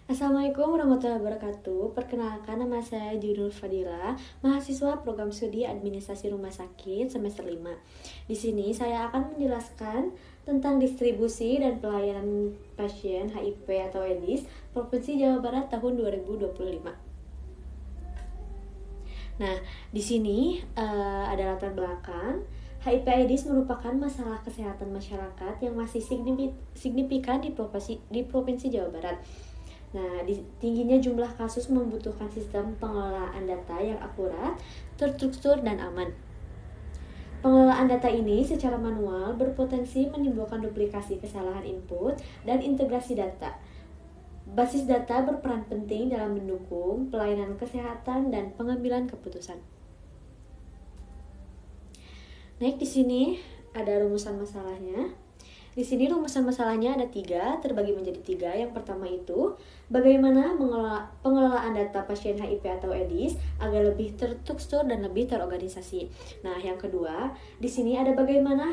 Assalamualaikum warahmatullahi wabarakatuh. Perkenalkan, nama saya Junur Fadila, mahasiswa program studi Administrasi Rumah Sakit semester 5. Di sini saya akan menjelaskan tentang distribusi dan pelayanan pasien HIV atau AIDS Provinsi Jawa Barat tahun 2025. Nah, di sini ada latar belakang. HIV/AIDS merupakan masalah kesehatan masyarakat yang masih signifikan di Provinsi Jawa Barat. Nah, tingginya jumlah kasus membutuhkan sistem pengelolaan data yang akurat, terstruktur, dan aman. Pengelolaan data ini secara manual berpotensi menimbulkan duplikasi kesalahan input dan integrasi data. Basis data berperan penting dalam mendukung pelayanan kesehatan dan pengambilan keputusan. Naik di sini ada rumusan masalahnya. Di sini rumusan masalahnya ada 3, terbagi menjadi 3. Yang pertama itu, bagaimana pengelolaan data pasien HIV atau AIDS agar lebih terstruktur dan lebih terorganisasi. Nah, yang kedua, di sini ada bagaimana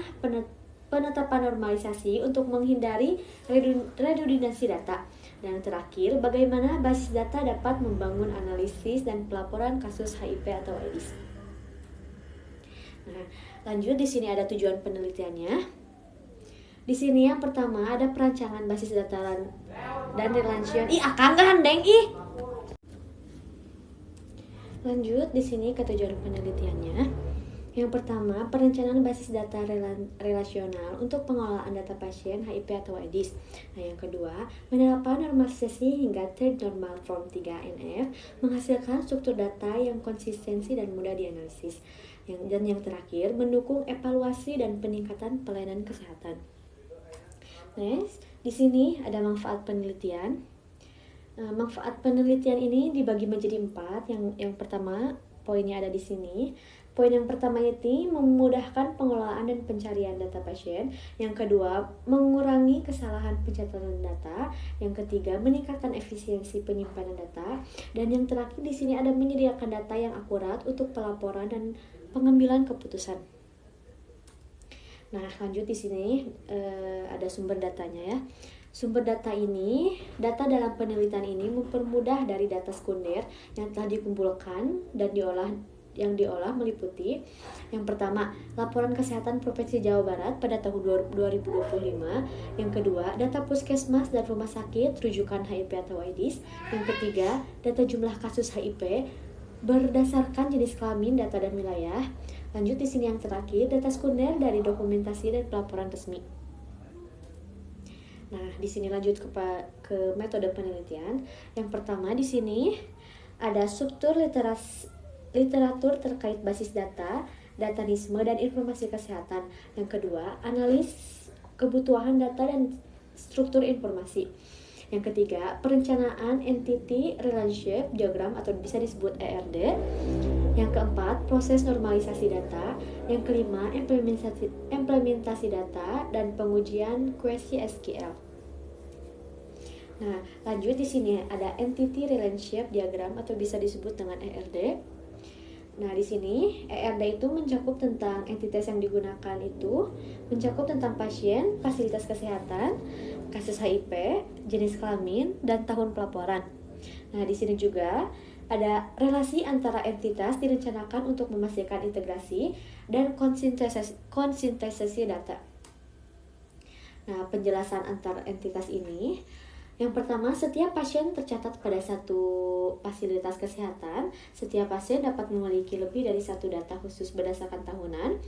penetapan normalisasi untuk menghindari redundansi data. Dan yang terakhir, bagaimana basis data dapat membangun analisis dan pelaporan kasus HIV atau AIDS. Nah, lanjut di sini ada tujuan penelitiannya. Di sini yang pertama ada perancangan basis data dan relansion. Akang gandeng Lanjut di sini ke tujuan penelitiannya. Yang pertama, perencanaan basis data relasional untuk pengelolaan data pasien HIV atau AIDS. Nah, yang kedua, penerapan normalisasi hingga third normal form 3NF menghasilkan struktur data yang konsistensi dan mudah dianalisis. Dan yang terakhir, mendukung evaluasi dan peningkatan pelayanan kesehatan. Next, di sini ada manfaat penelitian. Manfaat penelitian ini dibagi menjadi 4. Yang pertama, poinnya ada di sini. Poin yang pertama itu memudahkan pengelolaan dan pencarian data pasien. Yang kedua, mengurangi kesalahan pencatatan data. Yang ketiga, meningkatkan efisiensi penyimpanan data. Dan yang terakhir di sini ada menyediakan data yang akurat untuk pelaporan dan pengambilan keputusan. Nah, lanjut di sini ada sumber datanya ya. Sumber data ini, data dalam penelitian ini mempermudah dari data sekunder yang telah dikumpulkan dan diolah meliputi yang pertama, laporan kesehatan Provinsi Jawa Barat pada tahun 2025. Yang kedua, data puskesmas dan rumah sakit rujukan HIV atau AIDS. Yang ketiga, data jumlah kasus HIV berdasarkan jenis kelamin, data dan wilayah. Lanjut di sini yang terakhir, data sekunder dari dokumentasi dan pelaporan resmi. Nah, di sini lanjut ke metode penelitian. Yang pertama di sini ada struktur literatur terkait basis data, datanisme dan informasi kesehatan. Yang kedua, analis kebutuhan data dan struktur informasi. Yang ketiga, perencanaan entity relationship diagram atau bisa disebut ERD. Yang keempat, proses normalisasi data. Yang kelima, implementasi data dan pengujian query SQL. Nah, lanjut di sini ada entity relationship diagram atau bisa disebut dengan ERD. Nah, di sini ERD itu mencakup tentang entitas yang digunakan itu mencakup tentang pasien, fasilitas kesehatan, kasus HIV, jenis kelamin, dan tahun pelaporan. Nah, di sini juga ada relasi antara entitas direncanakan untuk memastikan integrasi dan konsintesis data. Nah, penjelasan antar entitas ini, yang pertama, setiap pasien tercatat pada satu fasilitas kesehatan. Setiap pasien dapat memiliki lebih dari satu data khusus berdasarkan tahunan.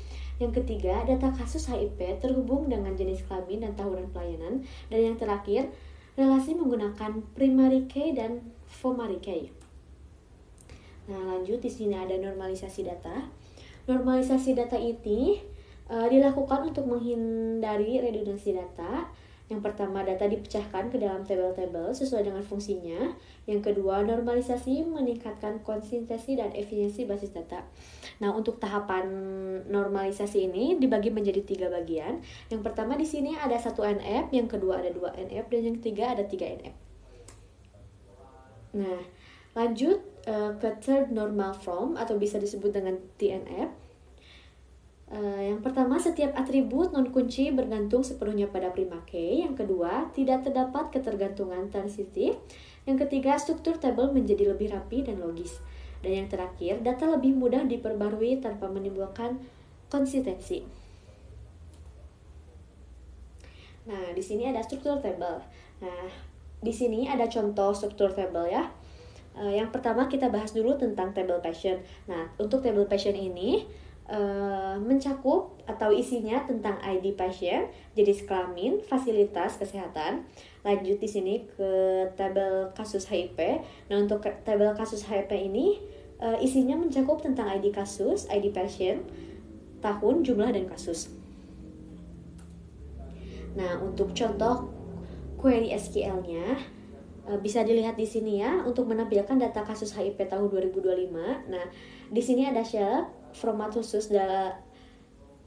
Yang ketiga, data kasus HIV terhubung dengan jenis kelamin dan tahunan pelayanan. Dan yang terakhir, relasi menggunakan primary key dan primary key. Nah, lanjut di sini ada normalisasi data. Normalisasi data ini dilakukan untuk menghindari redundansi data. Yang pertama, data dipecahkan ke dalam tabel-tabel sesuai dengan fungsinya. Yang kedua, normalisasi meningkatkan konsistensi dan efisiensi basis data. Nah, untuk tahapan normalisasi ini dibagi menjadi 3 bagian. Yang pertama di sini ada 1 NF, yang kedua ada 2 NF, dan yang ketiga ada 3 NF. Nah, lanjut ke third normal form atau bisa disebut dengan TNF. Yang pertama, setiap atribut non-kunci bergantung sepenuhnya pada prima key. Yang kedua, tidak terdapat ketergantungan transitif. Yang ketiga, struktur tabel menjadi lebih rapi dan logis. Dan yang terakhir, data lebih mudah diperbarui tanpa menimbulkan konsistensi. Nah, di sini ada struktur tabel. Nah, di sini ada contoh struktur tabel ya. Yang pertama kita bahas dulu tentang table passion. Nah, untuk table passion ini mencakup atau isinya tentang ID pasien, jenis kelamin, fasilitas kesehatan. Lanjut di sini ke tabel kasus HIV. Nah, untuk tabel kasus HIV ini isinya mencakup tentang ID kasus, ID pasien, tahun, jumlah, dan kasus. Nah, untuk contoh query SQL-nya bisa dilihat di sini ya, untuk menampilkan data kasus HIV tahun 2025. Nah, di sini ada shelf format khusus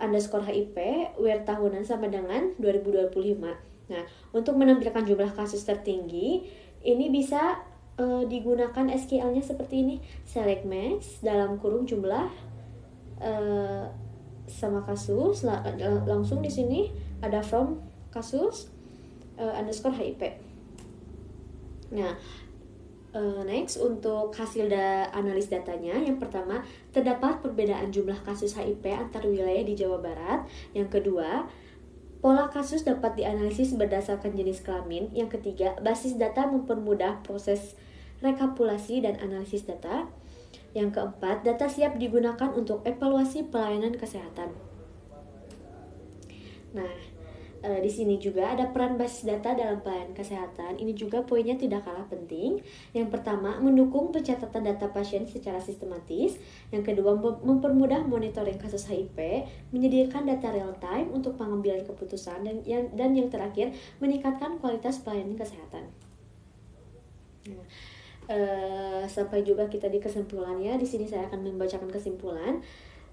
underscore HIP where tahunan sama dengan 2025. Nah, untuk menampilkan jumlah kasus tertinggi ini bisa digunakan SQL-nya seperti ini, select match dalam kurung jumlah sama kasus, langsung di sini ada from kasus underscore HIP. Nah, next untuk hasil analis datanya, yang pertama terdapat perbedaan jumlah kasus HIV antar wilayah di Jawa Barat. Yang kedua, pola kasus dapat dianalisis berdasarkan jenis kelamin. Yang ketiga, basis data mempermudah proses rekapitulasi dan analisis data. Yang keempat, data siap digunakan untuk evaluasi pelayanan kesehatan. Nah, di sini juga ada peran basis data dalam pelayanan kesehatan. Ini juga poinnya tidak kalah penting. Yang pertama, mendukung pencatatan data pasien secara sistematis. Yang kedua, mempermudah monitoring kasus HIV, menyediakan data real time untuk pengambilan keputusan, dan yang terakhir, meningkatkan kualitas pelayanan kesehatan. Nah, sampai juga kita di kesimpulannya. Di sini saya akan membacakan kesimpulan.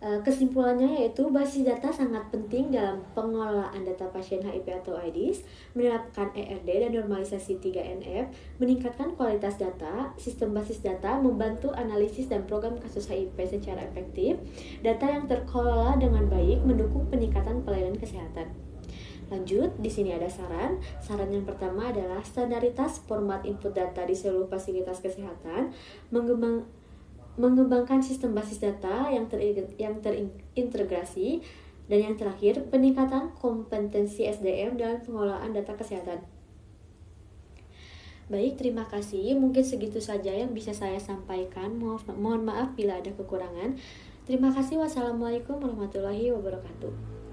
Kesimpulannya yaitu basis data sangat penting dalam pengelolaan data pasien HIV atau AIDS, menerapkan ERD dan normalisasi 3NF, meningkatkan kualitas data, sistem basis data, membantu analisis dan program kasus HIV secara efektif, data yang terkelola dengan baik, mendukung peningkatan pelayanan kesehatan. Lanjut, di sini ada saran. Saran yang pertama adalah standaritas format input data di seluruh fasilitas kesehatan, mengembangkan sistem basis data yang terintegrasi, dan yang terakhir peningkatan kompetensi SDM dalam pengelolaan data kesehatan. Baik, terima kasih. Mungkin segitu saja yang bisa saya sampaikan. Mohon maaf bila ada kekurangan. Terima kasih. Wassalamualaikum warahmatullahi wabarakatuh.